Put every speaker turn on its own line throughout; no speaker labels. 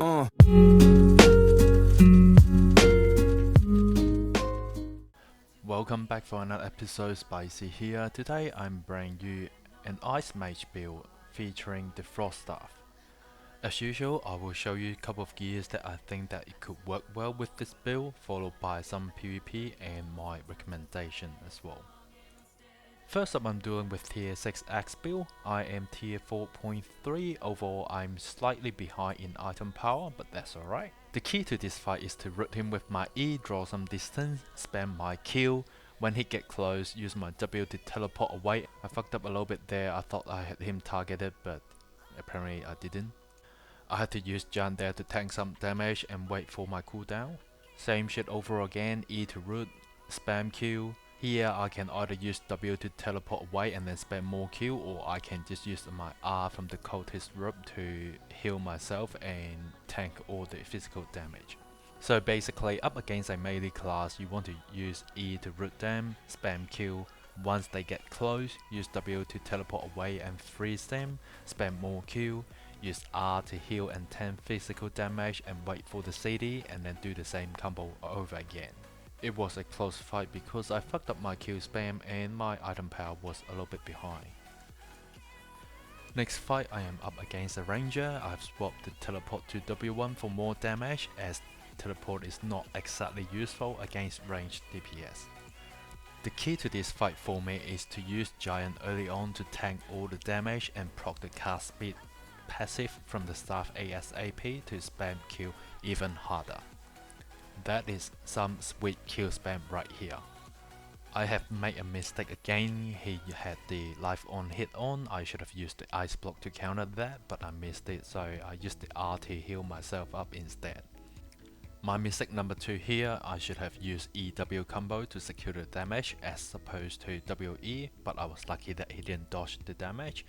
Uh.
Welcome back for another episode. Spicy here. Today I'm bringing you an Ice Mage build featuring the Frost Staff. As usual, I will show you a couple of gears that I think that it could work well with this build, followed by some PvP and my recommendation as well. First up, I'm doing with tier 6 Axe build. I am tier 4.3, overall I'm slightly behind in item power, but that's alright. The key to this fight is to root him with my E, draw some distance, spam my Q. When he get close, use my W to teleport away. I fucked up a little bit there, I thought I had him targeted, but apparently I didn't. I had to use Jan there to tank some damage and wait for my cooldown. Same shit over again, E to root, spam Q. Here I can either use W to teleport away and then spam more Q, or I can just use my R from the cultist rope to heal myself and tank all the physical damage. So basically, up against a melee class, you want to use E to root them, spam Q. Once they get close, use W to teleport away and freeze them, spam more Q, use R to heal and tank physical damage and wait for the CD, and then do the same combo over again. It was a close fight because I fucked up my Q spam and my item power was a little bit behind. Next fight, I am up against a ranger. I've swapped the teleport to W1 for more damage, as teleport is not exactly useful against ranged DPS. The key to this fight for me is to use Giant early on to tank all the damage and proc the cast speed passive from the staff ASAP to spam Q even harder. That is some sweet kill spam right here. I have made a mistake again. He had the life on hit on. I should have used the ice block to counter that, but I missed it, so I used the R to heal myself up instead. My mistake number 2 here, I should have used EW combo to secure the damage as opposed to WE, but I was lucky that he didn't dodge the damage.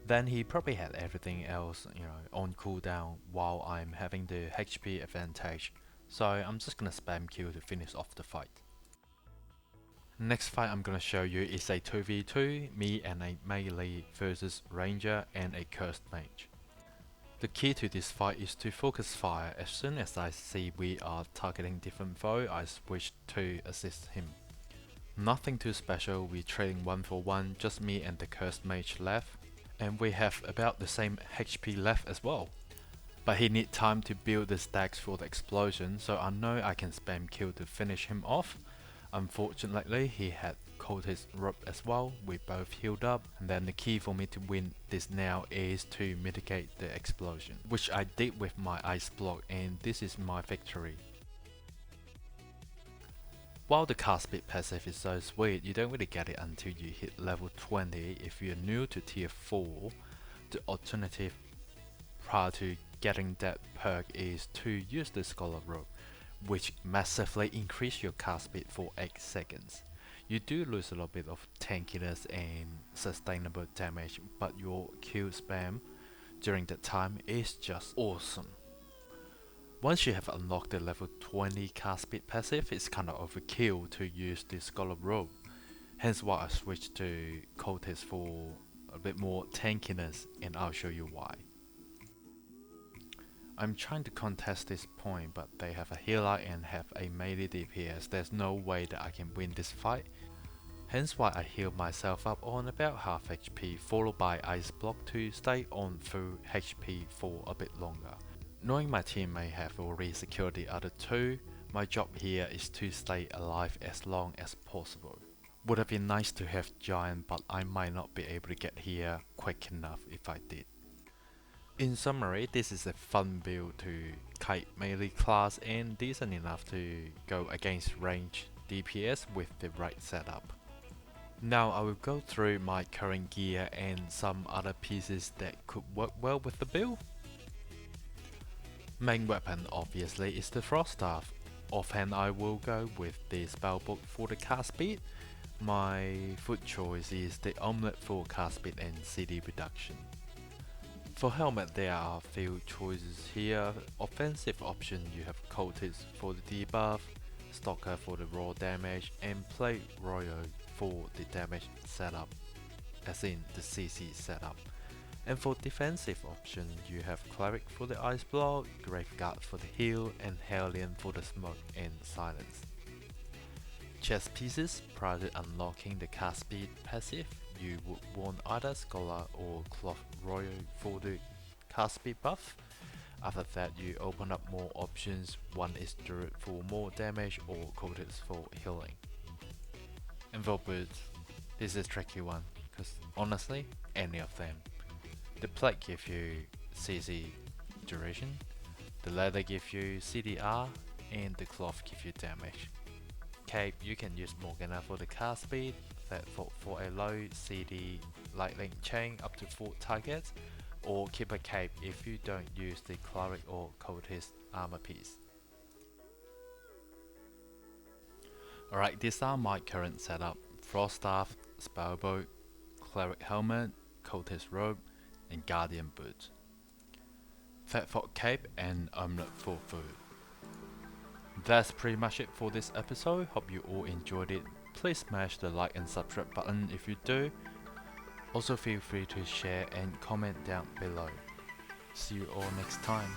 Then he probably had everything else, on cooldown while I'm having the HP advantage. So I'm just gonna spam Q to finish off the fight. Next fight I'm gonna show you is a 2v2, me and a melee versus ranger and a cursed mage. The key to this fight is to focus fire. As soon as I see we are targeting different foe, I switch to assist him. Nothing too special, we trading 1 for 1, just me and the cursed mage left, and we have about the same HP left as well. But he need time to build the stacks for the explosion, so I know I can spam Q to finish him off. Unfortunately, he had cultist rope as well. We both healed up, and then the key for me to win this now is to mitigate the explosion, which I did with my ice block, and this is my victory. While the cast speed passive is so sweet, you don't really get it until you hit level 20 if you're new to tier 4. The alternative prior to getting that perk is to use the Scholar Robe, which massively increase your cast speed for 8 seconds. You do lose a little bit of tankiness and sustainable damage, but your Q spam during that time is just awesome. Once you have unlocked the level 20 cast speed passive, it's kinda overkill to use the Scholar Robe. Hence why I switched to Cultist for a bit more tankiness, and I'll show you why. I'm trying to contest this point, but they have a healer and have a melee DPS. There's no way that I can win this fight. Hence why I healed myself up on about half HP, followed by ice block to stay on full HP for a bit longer. Knowing my team may have already secured the other 2, my job here is to stay alive as long as possible. Would have been nice to have Giant, but I might not be able to get here quick enough if I did. In summary, this is a fun build to kite melee class and decent enough to go against range DPS with the right setup. Now I will go through my current gear and some other pieces that could work well with the build. Main weapon obviously is the Frost Staff. Offhand I will go with the spellbook for the cast speed. My foot choice is the omelette for cast speed and CD reduction. For helmet, there are a few choices here. Offensive option, you have Cultist for the debuff, Stalker for the raw damage, and Plate Royal for the damage setup, as in the CC setup. And for defensive option, you have Cleric for the Ice Block, Graveguard for the heal, and Hellion for the smoke and silence. Chess pieces. Prior to unlocking the cast speed passive, you would want either Scholar or Cloth Royal for the cast speed buff. After that, you open up more options. One is Druid for more damage or Cultist for healing. And for boots, this is a tricky one, because honestly, any of them. The plate gives you CC duration, the leather gives you CDR, and the cloth gives you damage. Cape, you can use Morgana for the cast speed, that for a low CD lightning chain up to 4 targets, or keep a cape if you don't use the Cleric or Cultist armor piece. Alright, these are my current setup: Frost Staff, Spellbow, Cleric Helmet, Cultist Robe, and Guardian Boot. Fat Folk Cape and Omelette for food. That's pretty much it for this episode. Hope you all enjoyed it. Please smash the like and subscribe button if you do. Also feel free to share and comment down below. See you all next time.